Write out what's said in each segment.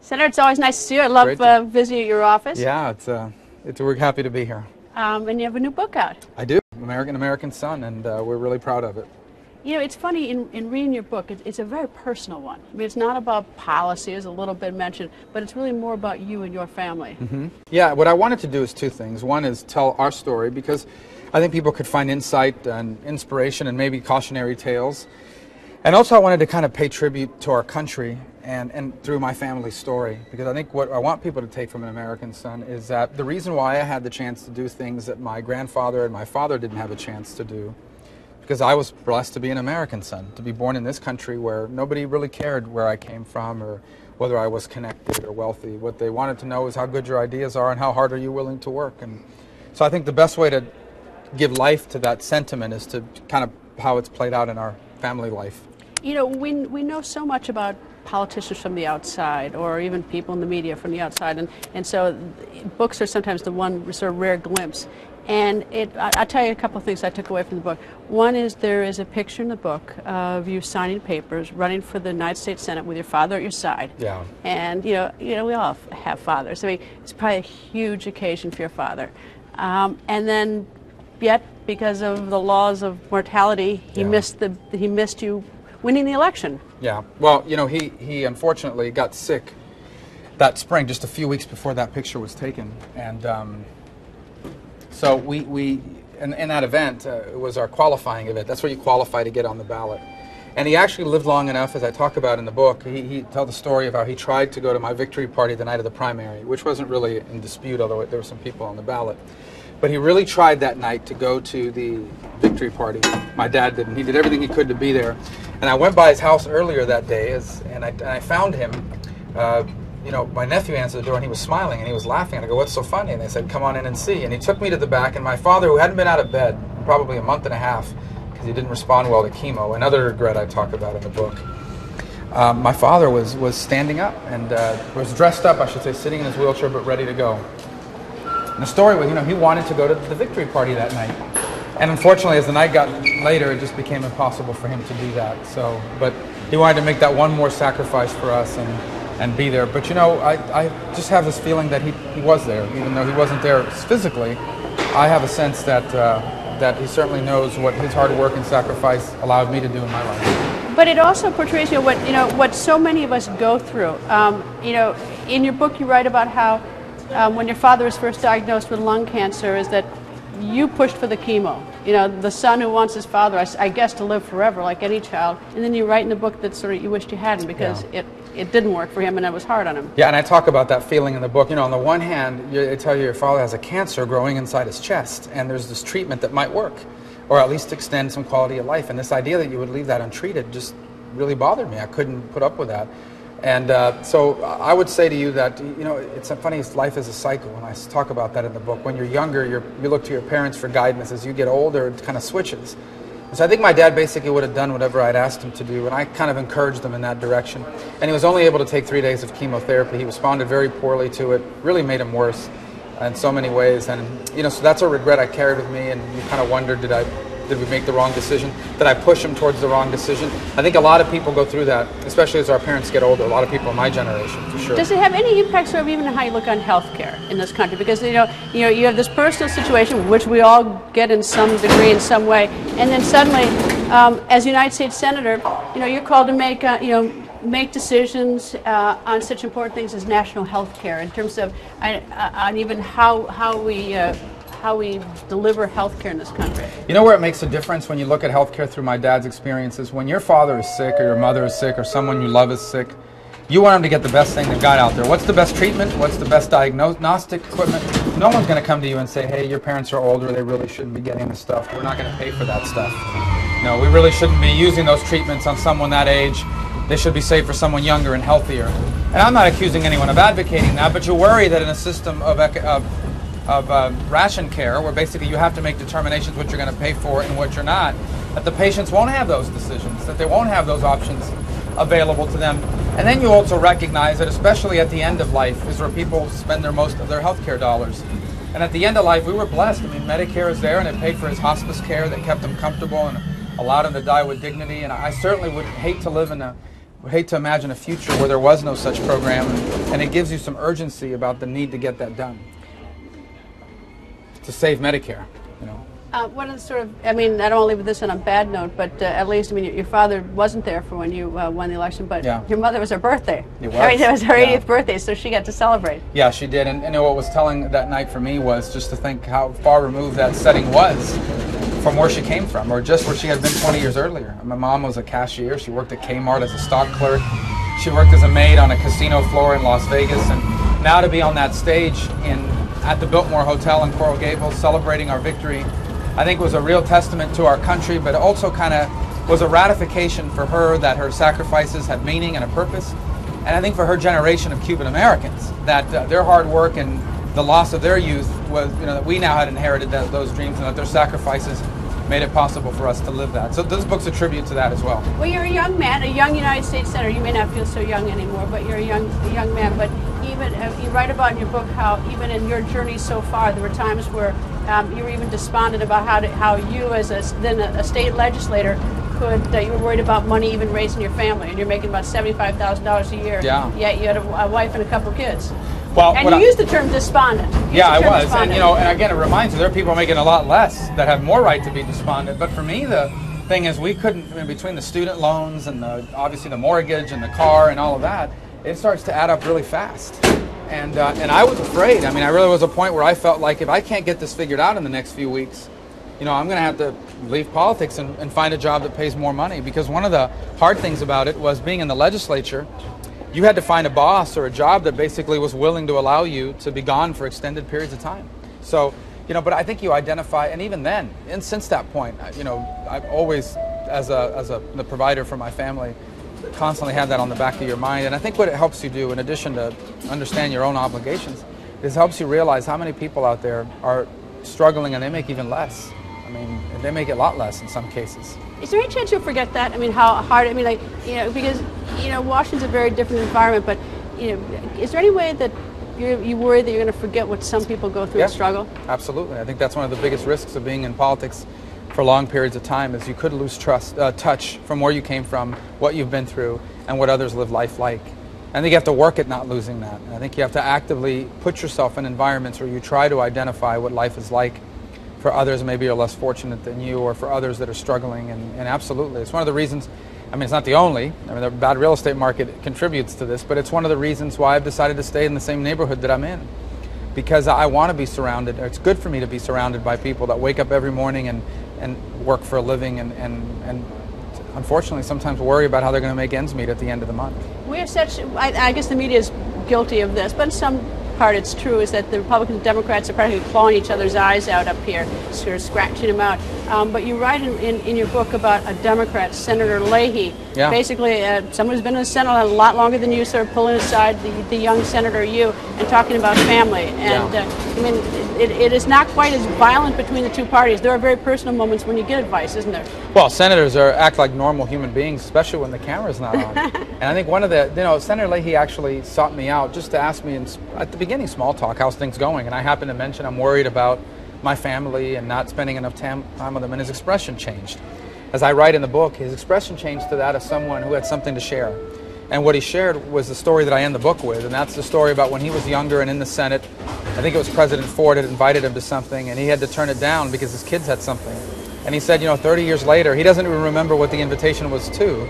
Senator, it's always nice to see you. I love visiting your office. Yeah, we're happy to be here. And you have a new book out. I do, American Son, and we're really proud of it. You know, it's funny, in reading your book, it's a very personal one. I mean, it's not about policy, as a little bit mentioned, but it's really more about you and your family. Mm-hmm. Yeah, what I wanted to do is two things. One is tell our story, because I think people could find insight and inspiration and maybe cautionary tales. And also I wanted to kind of pay tribute to our country and through my family's story, because I think what I want people to take from An American Son is that the reason why I had the chance to do things that my grandfather and my father didn't have a chance to do, because I was blessed to be an American son, to be born in this country where nobody really cared where I came from or whether I was connected or wealthy. What they wanted to know is how good your ideas are and how hard are you willing to work. And so I think the best way to give life to that sentiment is to kind of how it's played out in our family life. You know, we know so much about politicians from the outside, or even people in the media from the outside, and so books are sometimes the one sort of rare glimpse. And I'll tell you a couple of things I took away from the book. One is there is a picture in the book of you signing papers, running for the United States Senate with your father at your side. Yeah. And you know, we all have fathers. I mean, it's probably a huge occasion for your father. And then, yet because of the laws of mortality, he missed you winning the election. Yeah. Well, you know, he unfortunately got sick that spring, just a few weeks before that picture was taken, and so we in that event, it was our qualifying event. That's where you qualify to get on the ballot. And he actually lived long enough, as I talk about in the book. He tells the story of how he tried to go to my victory party the night of the primary, which wasn't really in dispute, although there were some people on the ballot. But he really tried that night to go to the victory party. My dad didn't. He did everything he could to be there. And I went by his house earlier that day, and I found him. You know, my nephew answered the door, and he was smiling, and he was laughing. And I go, "What's so funny?" And they said, "Come on in and see." And he took me to the back, and my father, who hadn't been out of bed probably a month and a half, because he didn't respond well to chemo, another regret I talk about in the book, my father was standing up, and was dressed up, I should say, sitting in his wheelchair, but ready to go. And the story was, you know, he wanted to go to the victory party that night. And unfortunately, as the night got later, it just became impossible for him to do that. So, but he wanted to make that one more sacrifice for us and be there. But you know, I just have this feeling that he was there, even though he wasn't there physically. I have a sense that that he certainly knows what his hard work and sacrifice allowed me to do in my life. But it also portrays, what so many of us go through. You know, in your book, you write about how when your father was first diagnosed with lung cancer, is that you pushed for the chemo. You know, the son who wants his father, I guess, to live forever like any child. And then you write in the book that sort of you wished you hadn't, because it didn't work for him and it was hard on him. Yeah, and I talk about that feeling in the book. You know, on the one hand, they tell you your father has a cancer growing inside his chest, and there's this treatment that might work, or at least extend some quality of life. And this idea that you would leave that untreated just really bothered me. I couldn't put up with that. And so I would say to you that, you know, it's funny, life is a cycle, and I talk about that in the book. When you're younger, you look to your parents for guidance. As you get older, it kind of switches. So I think my dad basically would have done whatever I'd asked him to do, and I kind of encouraged him in that direction. And he was only able to take 3 days of chemotherapy. He responded very poorly to it, really made him worse in so many ways. And, you know, so that's a regret I carried with me, and you kind of wondered, did we make the wrong decision? Did I push him towards the wrong decision? I think a lot of people go through that, especially as our parents get older, a lot of people in my generation, for sure. Does it have any impact sort of even on how you look on health care in this country? Because, you have this personal situation, which we all get in some degree, in some way, and then suddenly, as United States Senator, you're called to make decisions on such important things as national health care, in terms of on even how we deliver health care in this country. You know where it makes a difference when you look at health care through my dad's experiences? When your father is sick, or your mother is sick, or someone you love is sick, you want them to get the best thing they've got out there. What's the best treatment? What's the best diagnostic equipment? No one's going to come to you and say, hey, your parents are older, they really shouldn't be getting this stuff. We're not going to pay for that stuff. No, we really shouldn't be using those treatments on someone that age. They should be saved for someone younger and healthier. And I'm not accusing anyone of advocating that, but you worry that in a system of ration care, where basically you have to make determinations what you're going to pay for and what you're not, that the patients won't have those decisions, that they won't have those options available to them. And then you also recognize that, especially at the end of life, is where people spend most of their health care dollars. And at the end of life, we were blessed. I mean, Medicare is there, and it paid for his hospice care that kept him comfortable and allowed him to die with dignity. And I certainly would hate to live would hate to imagine a future where there was no such program, and it gives you some urgency about the need to get that done to save Medicare. What is sort of, I mean, I don't want to leave this on a bad note, but at least, I mean, your father wasn't there for when you won the election, but your mother was her birthday. It was. I mean, it was her 80th birthday, so she got to celebrate. Yeah, she did. And what was telling that night for me was just to think how far removed that setting was from where she came from, or just where she had been 20 years earlier. My mom was a cashier. She worked at Kmart as a stock clerk. She worked as a maid on a casino floor in Las Vegas. And now to be on that stage at the Biltmore Hotel in Coral Gables celebrating our victory, I think was a real testament to our country, but also kind of was a ratification for her that her sacrifices had meaning and a purpose. And I think for her generation of Cuban Americans, that their hard work and the loss of their youth was, that we now had inherited those dreams, and that their sacrifices made it possible for us to live that. So this book's a tribute to that as well. Well, you're a young man, a young United States Senator. You may not feel so young anymore, but you're a young man. But even you write about in your book how even in your journey so far, there were times where you were even despondent about how you, as then a state legislator, you were worried about money even raising your family, and you're making about $75,000 a year. Yeah. Yet you had a wife and a couple kids. Well, and you used the term despondent. Yeah, I was. And, and again, it reminds you, there are people making a lot less that have more right to be despondent. But for me, the thing is, we couldn't, between the student loans and obviously the mortgage and the car and all of that, it starts to add up really fast. And I was afraid. I mean, I really was a point where I felt like if I can't get this figured out in the next few weeks, I'm going to have to leave politics and find a job that pays more money. Because one of the hard things about it was being in the legislature, you had to find a boss or a job that basically was willing to allow you to be gone for extended periods of time. So, but I think you identify, and even then, and since that point, I've always, as the provider for my family, constantly had that on the back of your mind. And I think what it helps you do, in addition to understand your own obligations, is it helps you realize how many people out there are struggling and they make even less. I mean, they make it a lot less in some cases. Is there any chance you'll forget that? I mean, how hard, because, Washington's a very different environment, but, is there any way that you worry that you're going to forget what some people go through and struggle? Absolutely. I think that's one of the biggest risks of being in politics for long periods of time, is you could lose touch from where you came from, what you've been through, and what others live life like. I think you have to work at not losing that. And I think you have to actively put yourself in environments where you try to identify what life is like for others maybe are less fortunate than you, or for others that are struggling. And absolutely, it's one of the reasons, it's not the only, the bad real estate market contributes to this, but it's one of the reasons why I've decided to stay in the same neighborhood that I'm in. Because I want to be surrounded, it's good for me to be surrounded by people that wake up every morning and work for a living and unfortunately sometimes worry about how they're going to make ends meet at the end of the month. We have such, I guess the media is guilty of this, but in some part it's true, is that the Republicans and Democrats are practically clawing each other's eyes out up here, sort of scratching them out. But you write in your book about a Democrat, Senator Leahy, basically someone who's been in the Senate a lot longer than you, sort of pulling aside the young senator you and talking about family. And it is not quite as violent between the two parties. There are very personal moments when you get advice, isn't there? Well, senators act like normal human beings, especially when the camera's not on. And I think one of the, Senator Leahy actually sought me out just to ask me at the beginning, small talk, how's things going? And I happened to mention I'm worried about my family and not spending enough time with them, and his expression changed. As I write in the book, his expression changed to that of someone who had something to share. And what he shared was the story that I end the book with, and that's the story about when he was younger and in the Senate. I think it was President Ford had invited him to something, and he had to turn it down because his kids had something. And he said, 30 years later, he doesn't even remember what the invitation was to,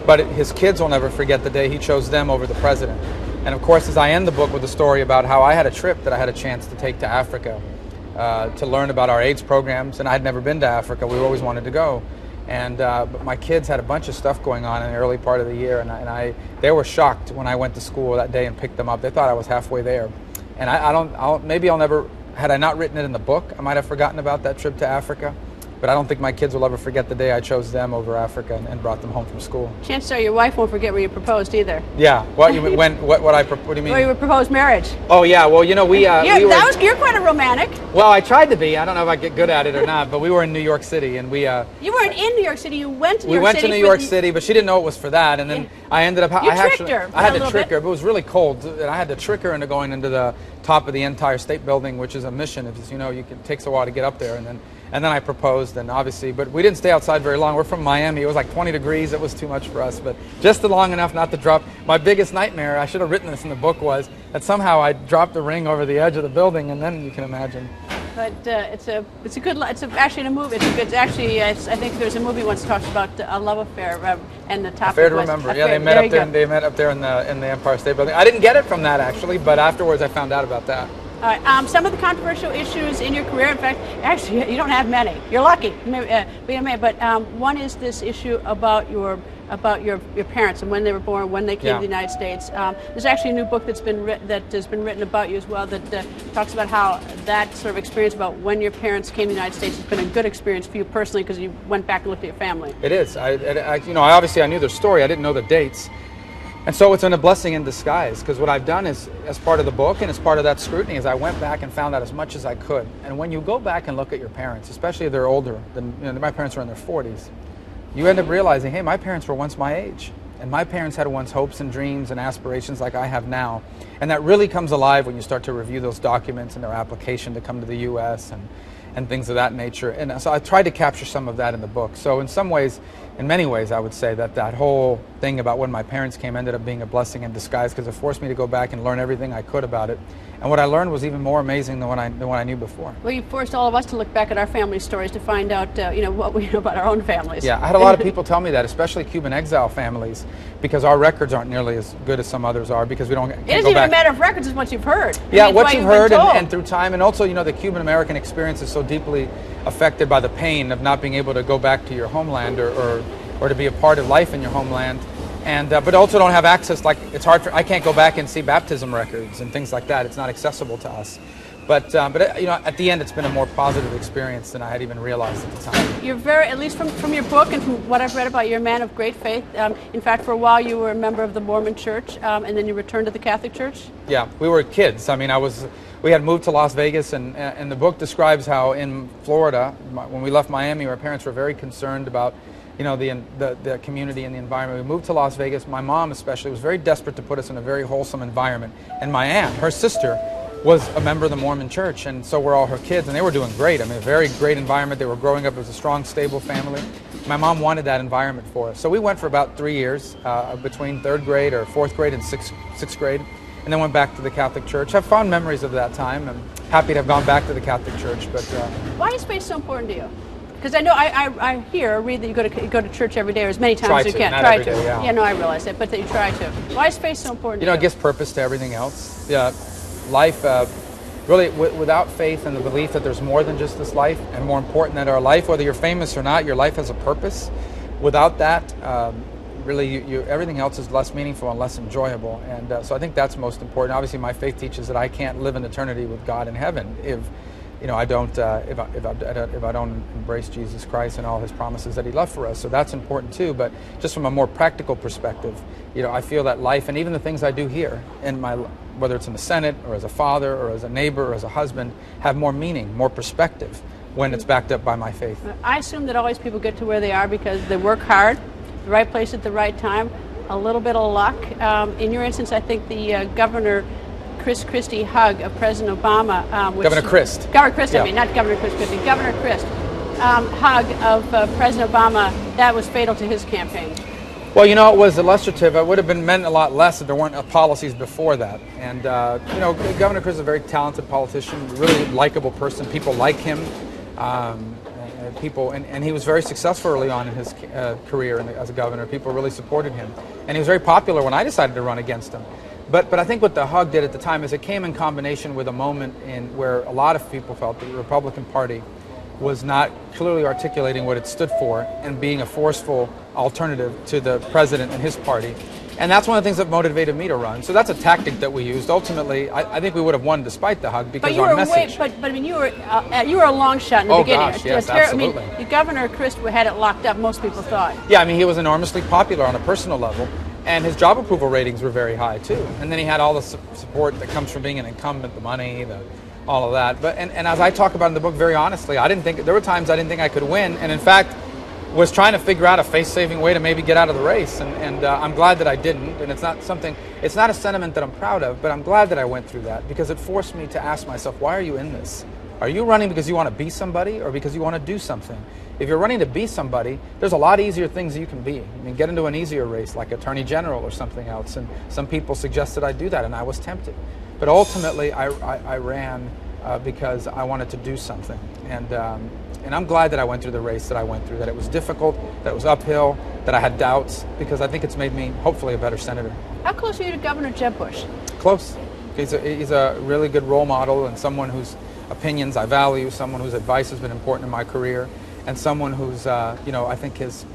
but his kids will never forget the day he chose them over the president. And of course, as I end the book with a story about how I had a trip that I had a chance to take to Africa to learn about our AIDS programs, and I had never been to Africa. We always wanted to go. And but my kids had a bunch of stuff going on in the early part of the year, and they were shocked when I went to school that day and picked them up. They thought I was halfway there. And maybe I'll never, had I not written it in the book, I might have forgotten about that trip to Africa. But I don't think my kids will ever forget the day I chose them over Africa and brought them home from school. Chances are your wife won't forget where you proposed either. Yeah. What do you mean? What do you mean? Where you proposed marriage. Oh yeah. Well, you're quite a romantic. Well, I tried to be. I don't know if I get good at it or not. But we were in New York City, and we. You weren't in New York City. You went to New York City. We went to New York City, but she didn't know it was for that. And then I ended up. You tricked her. I had to trick her, but it was really cold, and I had to trick her into going into the top of the Empire State Building, which is a mission. As you know, it takes a while to get up there, and then And then I proposed, and obviously, but we didn't stay outside very long. We're from Miami. It was like 20 degrees. It was too much for us, but just long enough not to drop. My biggest nightmare, I should have written this in the book, was that somehow I dropped the ring over the edge of the building, and then you can imagine. But actually in a movie. It's actually I think there's a movie once talks about a love affair, and the topic Affair to was Remember. Affair. Yeah, they met up there in the Empire State Building. I didn't get it from that actually, but afterwards I found out about that. All right. Some of the controversial issues in your career, in fact, actually, you don't have many. You're lucky, but one is this issue about your parents and when they were born, when they came to the United States. There's actually a new book that has been written about you as well that talks about how that sort of experience about when your parents came to the United States has been a good experience for you personally because you went back and looked at your family. It is. I obviously I knew their story. I didn't know the dates. And so it's been a blessing in disguise, because what I've done is, as part of the book and as part of that scrutiny, is I went back and found out as much as I could. And when you go back and look at your parents, especially if they're older, my parents were in their 40s, you end up realizing, hey, my parents were once my age. And my parents had once hopes and dreams and aspirations like I have now. And that really comes alive when you start to review those documents and their application to come to the U.S. and things of that nature. And so I tried to capture some of that in the book. So in many ways, I would say that whole thing about when my parents came ended up being a blessing in disguise, because it forced me to go back and learn everything I could about it. And what I learned was even more amazing than what I knew before. Well, you forced all of us to look back at our family stories to find out, what we know about our own families. Yeah, I had a lot of people tell me that, especially Cuban exile families, because our records aren't nearly as good as some others are, because we can't go back. It isn't even a matter of records, it's what you've heard. Yeah, what you've heard and through time, and also, the Cuban American experience is so deeply affected by the pain of not being able to go back to your homeland or to be a part of life in your homeland. And but also don't have access. Like, it's hard I can't go back and see baptism records and things like that. It's not accessible to us. But at the end, it's been a more positive experience than I had even realized at the time. You're at least from your book and from what I've read about you, you're a man of great faith. In fact, for a while you were a member of the Mormon Church, and then you returned to the Catholic Church. Yeah, we were kids. I mean, we had moved to Las Vegas, and the book describes how in Florida, when we left Miami, our parents were very concerned about the community and the environment. We moved to Las Vegas. My mom especially was very desperate to put us in a very wholesome environment. And my aunt, her sister, was a member of the Mormon Church, and so were all her kids, and they were doing great. I mean, a very great environment. They were growing up as a strong, stable family. My mom wanted that environment for us. So we went for about 3 years, between 3rd grade or 4th grade and 6th grade, and then went back to the Catholic Church. I have fond memories of that time. I'm happy to have gone back to the Catholic Church. But why is faith so important to you? Because I know I read that you go to church every day, or as many times as you can. Try to. Day, yeah. Yeah, no, I realize that, but that you try to. Why is faith so important to you? It gives purpose to everything else. Yeah, life, really, without faith and the belief that there's more than just this life, and more important that our life, whether you're famous or not, your life has a purpose. Without that, really, everything else is less meaningful and less enjoyable. And so I think that's most important. Obviously, my faith teaches that I can't live in eternity with God in heaven if I don't embrace Jesus Christ and all His promises that He left for us. So that's important too. But just from a more practical perspective, I feel that life and even the things I do here in whether it's in the Senate or as a father or as a neighbor or as a husband, have more meaning, more perspective when it's backed up by my faith. I assume that always people get to where they are because they work hard, the right place at the right time, a little bit of luck. In your instance, I think the Governor Chris Christie hug of President Obama. Governor Christ. Governor Christ, I mean, not Governor Chris Christie. Governor Christ hug of President Obama, that was fatal to his campaign. Well, it was illustrative. It would have meant a lot less if there weren't policies before that. And, Governor Christ is a very talented politician, really likable person. People like him. And he was very successful early on in his career as a governor. People really supported him. And he was very popular when I decided to run against him. But I think what the hug did at the time is it came in combination with a moment where a lot of people felt that the Republican Party was not clearly articulating what it stood for and being a forceful alternative to the president and his party. And that's one of the things that motivated me to run. So that's a tactic that we used. Ultimately, I think we would have won despite the hug because our message. But I mean, you were a long shot in the beginning. Gosh, yes, absolutely. I mean, Governor Christ had it locked up. Most people thought. Yeah, I mean, he was enormously popular on a personal level. And his job approval ratings were very high too. And then he had all the support that comes from being an incumbent, the money, all of that. But and as I talk about in the book very honestly, there were times I didn't think I could win, and in fact was trying to figure out a face-saving way to maybe get out of the race. And I'm glad that I didn't. And it's not a sentiment that I'm proud of, but I'm glad that I went through that because it forced me to ask myself, why are you in this? Are you running because you want to be somebody or because you want to do something? If you're running to be somebody, there's a lot easier things you can be. I mean, get into an easier race like Attorney General or something else. And some people suggested I do that, and I was tempted. But ultimately, I ran because I wanted to do something. And I'm glad that I went through the race that I went through, that it was difficult, that it was uphill, that I had doubts, because I think it's made me, hopefully, a better senator. How close are you to Governor Jeb Bush? Close. He's a really good role model and someone whose opinions I value, someone whose advice has been important in my career, and someone who's, I think his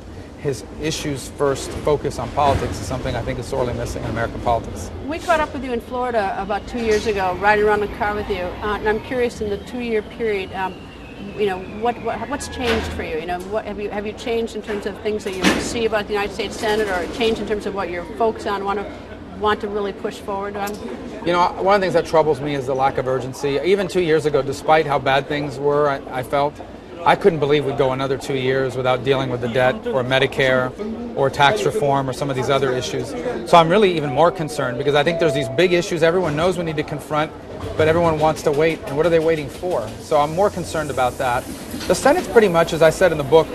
issues first focus on politics is something I think is sorely missing in American politics. We caught up with you in Florida about 2 years ago, riding around in the car with you, and I'm curious, in the 2-year period, what's changed for you? What have you changed in terms of things that you see about the United States Senate, or changed in terms of what you're focused on, want to really push forward on? One of the things that troubles me is the lack of urgency. Even 2 years ago, despite how bad things were, I felt I couldn't believe we'd go another 2 years without dealing with the debt or Medicare or tax reform or some of these other issues. So I'm really even more concerned because I think there's these big issues everyone knows we need to confront, but everyone wants to wait. And what are they waiting for? So I'm more concerned about that. The Senate's pretty much, as I said in the book,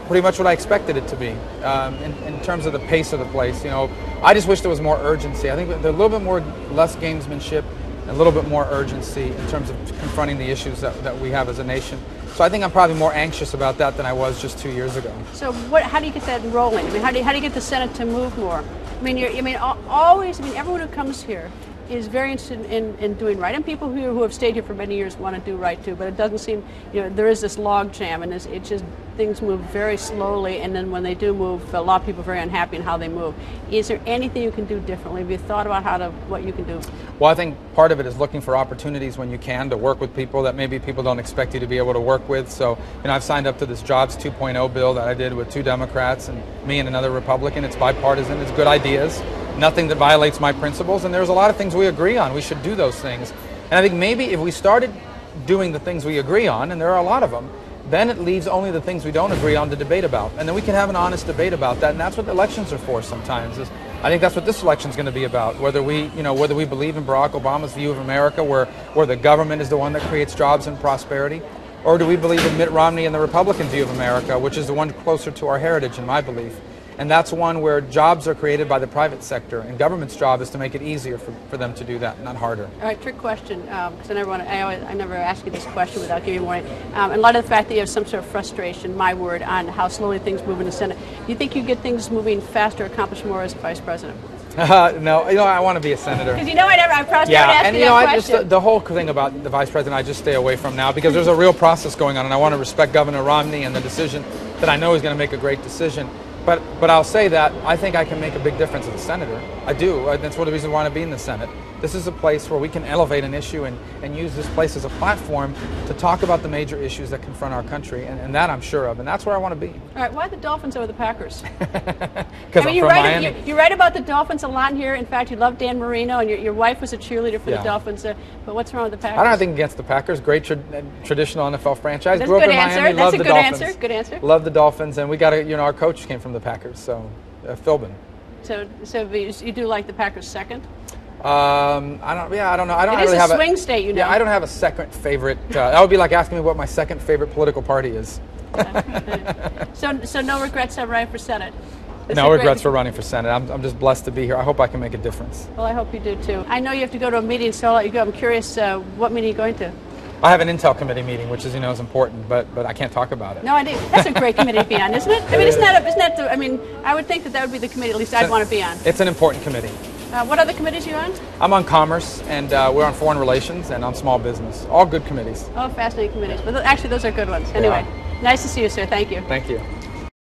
pretty much what I expected it to be in terms of the pace of the place. I just wish there was more urgency. I think there's a little bit less gamesmanship, and a little bit more urgency in terms of confronting the issues that we have as a nation. So I think I'm probably more anxious about that than I was just 2 years ago. So how do you get that rolling? I mean, how do you get the Senate to move more? Everyone who comes here is very interested in doing right, and people who have stayed here for many years want to do right too. But it doesn't seem, there is this log jam, and it just things move very slowly. And then when they do move, a lot of people are very unhappy in how they move. Is there anything you can do differently? Have you thought about what you can do? Well, I think part of it is looking for opportunities when you can to work with people that maybe people don't expect you to be able to work with. So, I've signed up to this Jobs 2.0 bill that I did with 2 Democrats and me and another Republican. It's bipartisan. It's good ideas. Nothing that violates my principles, and there's a lot of things we agree on. We should do those things. And I think maybe if we started doing the things we agree on, and there are a lot of them, then it leaves only the things we don't agree on to debate about. And then we can have an honest debate about that, and that's what elections are for sometimes. I think that's what this election is going to be about, whether we believe in Barack Obama's view of America, where the government is the one that creates jobs and prosperity, or do we believe in Mitt Romney and the Republican view of America, which is the one closer to our heritage, in my belief. And that's one where jobs are created by the private sector, and government's job is to make it easier for them to do that, not harder. All right, trick question, because I never ask you this question without giving you warning. In light of the fact that you have some sort of frustration, my word, on how slowly things move in the Senate, do you think you get things moving faster, accomplish more as vice president? No, I want to be a senator. Because I promised never to ask you that question. The whole thing about the vice president, I just stay away from now because there's a real process going on, and I want to respect Governor Romney and the decision that I know is going to make a great decision. But I'll say that I think I can make a big difference as a senator. I do. That's one of the reasons I want to be in the Senate. This is a place where we can elevate an issue and use this place as a platform to talk about the major issues that confront our country, and that I'm sure of, and that's where I want to be. All right, why the Dolphins over the Packers? Because I'm from Miami. You write about the Dolphins a lot here. In fact, you love Dan Marino, and your wife was a cheerleader for the Dolphins. But what's wrong with the Packers? I don't have anything against the Packers. Great traditional NFL franchise. That's Grew up good in answer. Miami. That's Love a the good Dolphins. answer. Good answer. Love the Dolphins, and we got our coach came from the Packers, so Philbin. So you do like the Packers second? I don't know. I don't it really is have a swing state, Yeah, I don't have a second favorite. That would be like asking me what my second favorite political party is. So no regrets of running for Senate? No regrets for running for Senate. I'm just blessed to be here. I hope I can make a difference. Well, I hope you do too. I know you have to go to a meeting, so I'll let you go. I'm curious, what meeting are you going to? I have an Intel committee meeting, which is important, but I can't talk about it. No, I think that's a great committee to be on, isn't it? I mean, isn't that I would think that would be the committee at least I'd want to be on. It's an important committee. What other committees are you on? I'm on Commerce, and we're on Foreign Relations, and on Small Business. All good committees. Oh, fascinating committees. But actually, those are good ones. Anyway, nice to see you, sir. Thank you. Thank you.